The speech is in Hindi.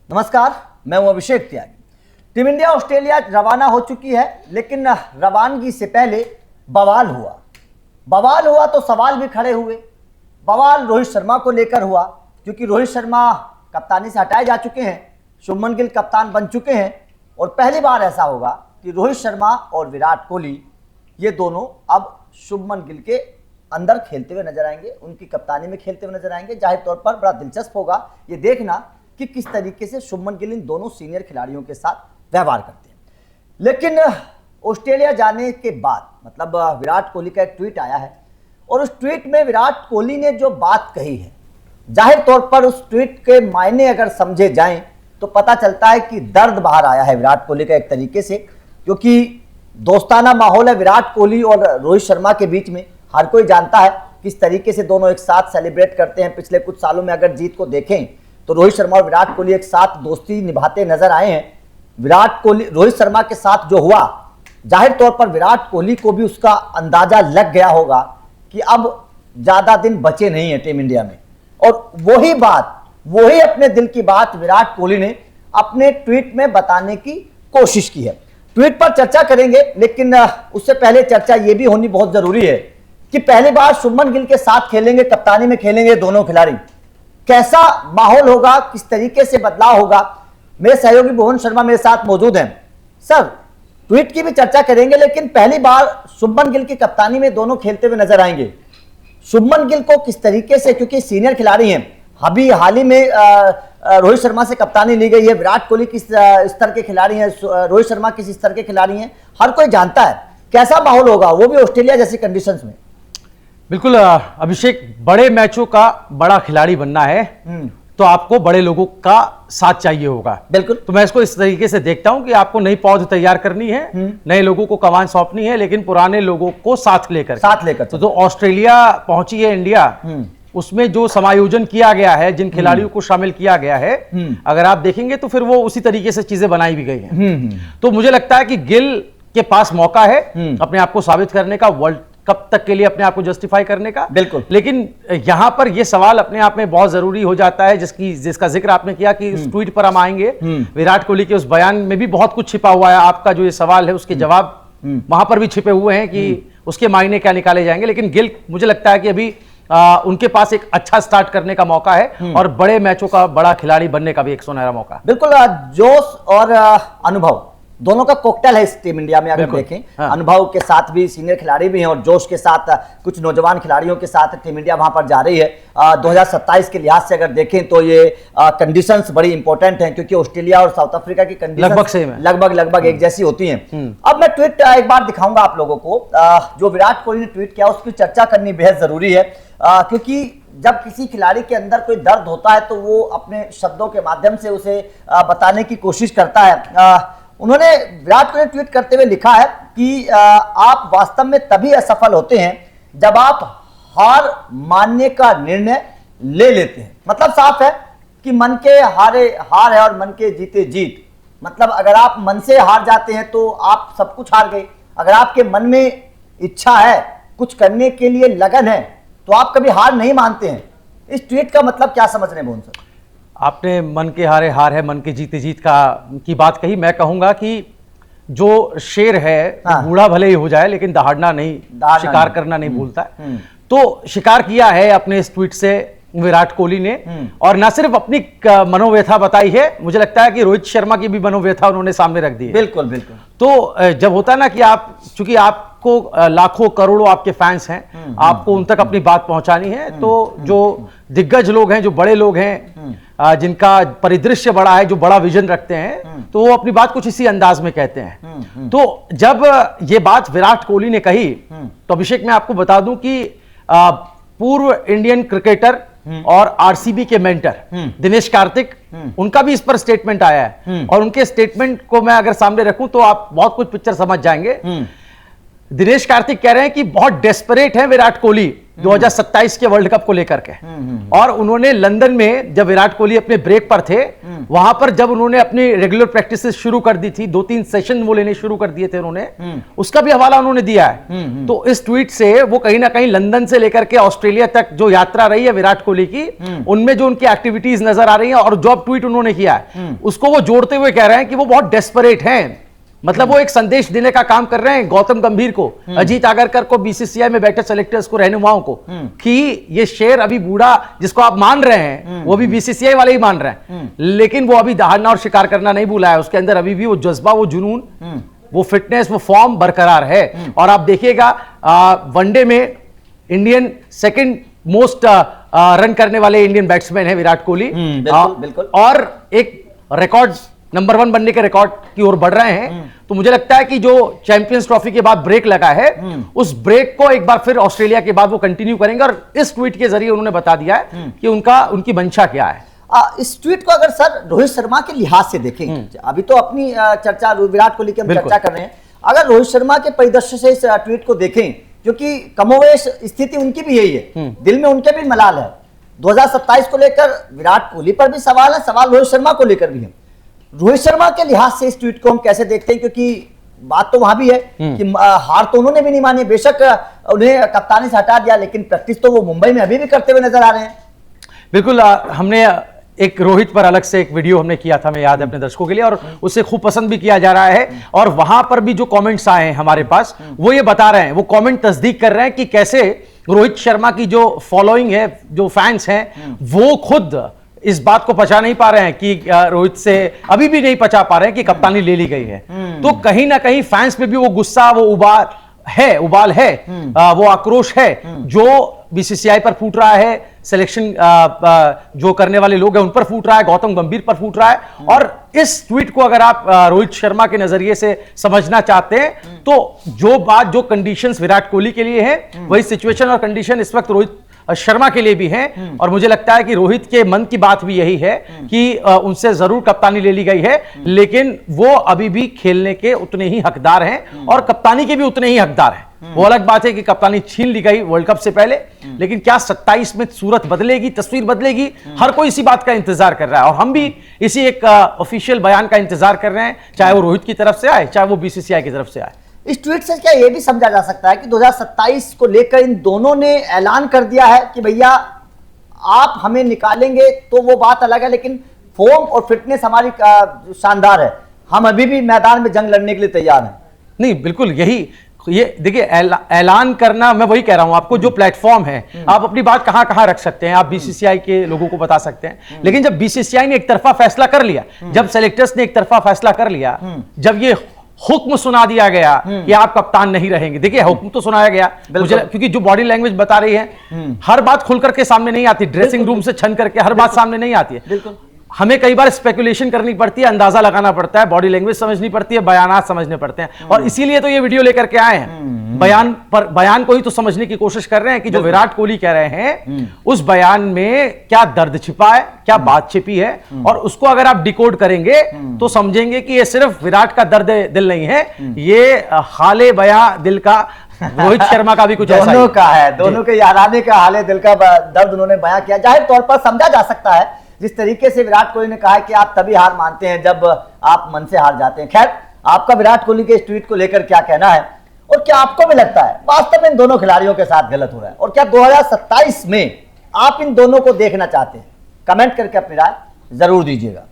नमस्कार, मैं हूं अभिषेक त्यागी। टीम इंडिया ऑस्ट्रेलिया रवाना हो चुकी है, लेकिन रवानगी से पहले बवाल हुआ तो सवाल भी खड़े हुए। बवाल रोहित शर्मा को लेकर हुआ, क्योंकि रोहित शर्मा कप्तानी से हटाए जा चुके हैं, शुभमन गिल कप्तान बन चुके हैं और पहली बार ऐसा होगा कि रोहित शर्मा और विराट कोहली ये दोनों अब शुभमन गिल के अंदर खेलते हुए नजर आएंगे, उनकी कप्तानी में खेलते हुए नजर आएंगे। जाहिर तौर पर बड़ा दिलचस्प होगा ये देखना कि किस तरीके से शुभमन गिल इन दोनों सीनियर खिलाड़ियों के साथ व्यवहार करते हैं। लेकिन ऑस्ट्रेलिया जाने के बाद मतलब विराट कोहली का एक ट्वीट आया है और उस ट्वीट में विराट कोहली ने जो बात कही है, जाहिर तौर पर उस ट्वीट के मायने अगर समझे जाएं तो पता चलता है कि दर्द बाहर आया है विराट कोहली का एक तरीके से, क्योंकि दोस्ताना माहौल है विराट कोहली और रोहित शर्मा के बीच में। हर कोई जानता है किस तरीके से दोनों एक साथ सेलिब्रेट करते हैं। पिछले कुछ सालों में अगर जीत को देखें तो रोहित शर्मा और विराट कोहली एक साथ दोस्ती निभाते नजर आए हैं। विराट कोहली रोहित शर्मा के साथ जो हुआ, जाहिर तौर पर विराट कोहली को भी उसका अंदाजा लग गया होगा कि अब ज्यादा दिन बचे नहीं है टीम इंडिया में। और वही अपने दिल की बात विराट कोहली ने अपने ट्वीट में बताने की कोशिश की है। ट्वीट पर चर्चा करेंगे, लेकिन उससे पहले चर्चा यह भी होनी बहुत जरूरी है कि पहली बार शुभमन गिल के साथ खेलेंगे, कप्तानी में खेलेंगे दोनों खिलाड़ी। कैसा माहौल होगा, किस तरीके से बदलाव होगा। मेरे सहयोगी भुवन शर्मा मेरे साथ मौजूद हैं। सर, ट्वीट की भी चर्चा करेंगे, लेकिन पहली बार शुभमन गिल की कप्तानी में दोनों खेलते हुए नजर आएंगे। शुभमन गिल को किस तरीके से, क्योंकि सीनियर खिलाड़ी हैं, अभी हाल ही में रोहित शर्मा से कप्तानी ली गई है। विराट कोहली किस स्तर के खिलाड़ी हैं, रोहित शर्मा किस स्तर के खिलाड़ी हैं, हर कोई जानता है। कैसा माहौल होगा, वो भी ऑस्ट्रेलिया जैसी कंडीशंस में। बिल्कुल अभिषेक, बड़े मैचों का बड़ा खिलाड़ी बनना है तो आपको बड़े लोगों का साथ चाहिए होगा। बिल्कुल। तो मैं इसको इस तरीके से देखता हूं कि आपको नई पौध तैयार करनी है, नए लोगों को कमान सौंपनी है, लेकिन पुराने लोगों को साथ लेकर तो जो ऑस्ट्रेलिया पहुंची है इंडिया, उसमें जो समायोजन किया गया है, जिन खिलाड़ियों को शामिल किया गया है, अगर आप देखेंगे तो फिर वो उसी तरीके से चीजें बनाई भी गई हैं। तो मुझे लगता है कि गिल के पास मौका है अपने आप को साबित करने का, वर्ल्ड कब तक के लिए अपने आप को जस्टिफाई करने का। बिल्कुल। लेकिन यहां पर यह सवाल अपने आप में बहुत जरूरी हो जाता है, जिसका जिक्र आपने किया कि उस ट्वीट पर हम आएंगे। विराट कोहली के उस बयान में भी बहुत कुछ छिपा हुआ है। आपका जो ये सवाल है उसके जवाब वहां पर भी छिपे हुए हैं कि उसके मायने क्या निकाले जाएंगे। लेकिन गिल, मुझे लगता है कि अभी उनके पास एक अच्छा स्टार्ट करने का मौका है और बड़े मैचों का बड़ा खिलाड़ी बनने का भी एक सुनहरा मौका। बिल्कुल। जोश और अनुभव दोनों का कोकटेल है इस टीम इंडिया में। अगर देखें, हाँ। अनुभव के साथ भी सीनियर खिलाड़ी भी हैं और जोश के साथ कुछ नौजवान खिलाड़ियों के साथ टीम इंडिया वहां पर जा रही है। 2027 के लिहाज से अगर देखें तो ये कंडीशंस बड़ी इंपॉर्टेंट हैं, क्योंकि ऑस्ट्रेलिया और साउथ अफ्रीका की कंडीशन लगभग एक जैसी होती हैं। अब मैं ट्वीट एक बार दिखाऊंगा आप लोगों को। जो विराट कोहली ने ट्वीट किया उसकी चर्चा करनी बेहद जरूरी है, क्योंकि जब किसी खिलाड़ी के अंदर कोई दर्द होता है तो वो अपने शब्दों के माध्यम से उसे बताने की कोशिश करता है। उन्होंने विराट कोहली ने ट्वीट करते हुए लिखा है कि आप वास्तव में तभी असफल होते हैं जब आप हार मानने का निर्णय ले लेते हैं। मतलब साफ है कि मन के हारे हार है और मन के जीते जीत। मतलब अगर आप मन से हार जाते हैं तो आप सब कुछ हार गए। अगर आपके मन में इच्छा है, कुछ करने के लिए लगन है, तो आप कभी हार नहीं मानते हैं। इस ट्वीट का मतलब क्या समझ रहे हैं भुवन सर? आपने मन के हारे हार है, मन के जीते जीत की बात कही। मैं कहूंगा कि जो शेर है, हाँ। बूढ़ा भले ही हो जाए लेकिन दहाड़ना नहीं, शिकार करना नहीं भूलता है। तो शिकार किया है अपने इस ट्वीट से विराट कोहली ने, और न सिर्फ अपनी मनोव्यथा बताई है, मुझे लगता है कि रोहित शर्मा की भी मनोव्यथा उन्होंने सामने रख दी है। बिल्कुल बिल्कुल। तो जब होता है ना कि आप, चूंकि आपको लाखों करोड़ों आपके फैंस हैं, आपको उन तक अपनी बात पहुंचानी है, तो जो दिग्गज लोग हैं, जो बड़े लोग हैं, जिनका परिदृश्य बड़ा है, जो बड़ा विजन रखते हैं, तो वो अपनी बात कुछ इसी अंदाज में कहते हैं। तो जब ये बात विराट कोहली ने कही तो अभिषेक, मैं आपको बता दूं कि पूर्व इंडियन क्रिकेटर और आरसीबी के मेंटर दिनेश कार्तिक, उनका भी इस पर स्टेटमेंट आया है, और उनके स्टेटमेंट को मैं अगर सामने रखूं तो आप बहुत कुछ पिक्चर समझ जाएंगे। दिनेश कार्तिक कह रहे हैं कि बहुत डेस्परेट है विराट कोहली 2027 के वर्ल्ड कप को लेकर के। और उन्होंने लंदन में जब विराट कोहली अपने ब्रेक पर थे, वहां पर जब उन्होंने अपनी रेगुलर प्रैक्टिसेस शुरू कर दी थी, 2-3 सेशन वो लेने शुरू कर दिए थे उन्होंने, उसका भी हवाला उन्होंने दिया है। तो इस ट्वीट से वो कहीं ना कहीं लंदन से लेकर के ऑस्ट्रेलिया तक जो यात्रा रही है विराट कोहली की, उनमें जो उनकी एक्टिविटीज नजर आ रही है और जो अब ट्वीट उन्होंने किया है उसको वो जोड़ते हुए कह रहे हैं कि वो बहुत डेस्परेट हैं। मतलब वो एक संदेश देने का काम कर रहे हैं गौतम गंभीर को, अजीत आगरकर को, बीसीसीआई में बैठे सेलेक्टर्स को, रहनुमाओं को, कि ये शेर अभी बूढ़ा जिसको आप मान रहे हैं वो भी बीसीसीआई वाले ही मान रहे हैं, लेकिन वो अभी दहाड़ना और शिकार करना नहीं भूला है। उसके अंदर अभी भी वो जज्बा, वो जुनून, वो फिटनेस, वो फॉर्म बरकरार है। और आप देखिएगा वनडे में इंडियन सेकंड मोस्ट रन करने वाले इंडियन बैट्समैन है विराट कोहली, बिल्कुल। और एक रिकॉर्ड नंबर 1 बनने के रिकॉर्ड की ओर बढ़ रहे हैं। तो मुझे लगता है कि जो चैंपियंस ट्रॉफी के बाद ब्रेक लगा है, उस ब्रेक को एक बार फिर ऑस्ट्रेलिया के बाद वो कंटिन्यू करेंगे। और इस ट्वीट के जरिए उन्होंने बता दिया है कि उनकी मंशा क्या है। इस ट्वीट को अगर सर रोहित शर्मा के लिहाज से देखें, अभी तो अपनी चर्चा विराट कोहली की हम चर्चा कर रहे हैं, अगर रोहित शर्मा के परिदृश्य से इस ट्वीट को देखें, क्योंकि कमोवेश स्थिति उनकी भी यही है, दिल में उनके भी मलाल है। 2027 को लेकर विराट कोहली पर भी सवाल है, सवाल रोहित शर्मा को लेकर भी है। रोहित शर्मा के लिहाज से इस ट्वीट को हम कैसे देखते हैं, क्योंकि बात तो वहां भी है कि हार तो उन्होंने भी नहीं मानी, बेशक उन्हें कप्तानी से हटा दिया, लेकिन प्रैक्टिस तो वो मुंबई में अभी भी करते हुए नजर आ रहे हैं। बिल्कुल, हमने एक रोहित पर अलग से एक वीडियो हमने किया था, मैं याद है अपने दर्शकों के लिए, और उसे खूब पसंद भी किया जा रहा है। और वहां पर भी जो कमेंट्स आए हैं हमारे पास, वो ये बता रहे हैं, वो कमेंट तस्दीक कर रहे हैं कि कैसे रोहित शर्मा की जो फॉलोइंग है, जो फैंस हैं, वो खुद इस बात को पचा नहीं पा रहे हैं कि रोहित से अभी भी नहीं पचा पा रहे हैं कि कप्तानी ले ली गई है। तो कहीं ना कहीं फैंस में भी वो गुस्सा, वो उबाल है, वो आक्रोश है जो बीसीसीआई पर फूट रहा है, सिलेक्शन जो करने वाले लोग हैं उन पर फूट रहा है, गौतम गंभीर पर फूट रहा है। और इस ट्वीट को अगर आप रोहित शर्मा के नजरिए से समझना चाहते हैं, तो जो कंडीशंस विराट कोहली के लिए हैं, वही सिचुएशन और कंडीशन इस वक्त रोहित शर्मा के लिए भी हैं। और मुझे लगता है कि रोहित के मन की बात भी यही है कि उनसे जरूर कप्तानी ले ली गई है, लेकिन वो अभी भी खेलने के उतने ही हकदार हैं और कप्तानी के भी उतने ही हकदार हैं। वो अलग बात है कि कप्तानी छीन ली गई वर्ल्ड कप से पहले, लेकिन क्या 27 में सूरत बदलेगी, तस्वीर बदलेगी? हर कोई इसी बात का इंतजार कर रहा है और हम भी इसी एक ऑफिशियल बयान का इंतजार कर रहे हैं, चाहे वो रोहित की तरफ से आए, चाहे वो बीसीसीआई की तरफ से आए। इस ट्वीट से क्या यह भी समझा जा सकता है कि 2027 को लेकर इन दोनों ने ऐलान कर दिया है कि भैया आप हमें निकालेंगे तो वो बात अलग है, लेकिन फॉर्म और फिटनेस हमारी शानदार है, हम अभी भी मैदान में जंग लड़ने के लिए तैयार हैं? नहीं, बिल्कुल यही, ये देखिए ऐलान करना, मैं वही कह रहा हूं आपको, जो प्लेटफॉर्म है, आप अपनी बात कहां कहां रख सकते हैं, आप बीसीसीआई के लोगों को बता सकते हैं, लेकिन जब बीसीसीआई ने एक तरफा फैसला कर लिया, जब सेलेक्टर्स ने एक तरफा फैसला कर लिया, जब ये हुक्म सुना दिया गया कि आप कप्तान नहीं रहेंगे, देखिए हुक्म तो सुनाया गया, मुझे क्योंकि जो बॉडी लैंग्वेज बता रही है, हर बात खुल करके सामने नहीं आती, ड्रेसिंग रूम से छन करके हर बात सामने नहीं आती है, हमें कई बार स्पेकुलेशन करनी पड़ती है, अंदाजा लगाना पड़ता है, बॉडी लैंग्वेज समझनी पड़ती है, बयानात समझने पड़ते हैं, और इसीलिए तो ये वीडियो लेकर के आए हैं। बयान को ही तो समझने की कोशिश कर रहे हैं कि जो विराट कोहली कह रहे हैं उस बयान में क्या दर्द छिपा है, क्या बात छिपी है, और उसको अगर आप डिकोड करेंगे तो समझेंगे कि ये सिर्फ विराट का दर्द दिल नहीं है, ये हाले बयां दिल का रोहित शर्मा का भी कुछ ऐसा दोनों का है, दोनों के याराने का हाले दिल का दर्द उन्होंने बयां किया। जाहिर तौर पर समझा जा सकता है जिस तरीके से विराट कोहली ने कहा है कि आप तभी हार मानते हैं जब आप मन से हार जाते हैं। खैर, आपका विराट कोहली के इस ट्वीट को लेकर क्या कहना है, और क्या आपको भी लगता है वास्तव में इन दोनों खिलाड़ियों के साथ गलत हो रहा है, और क्या 2027 में आप इन दोनों को देखना चाहते हैं? कमेंट करके अपनी राय जरूर दीजिएगा।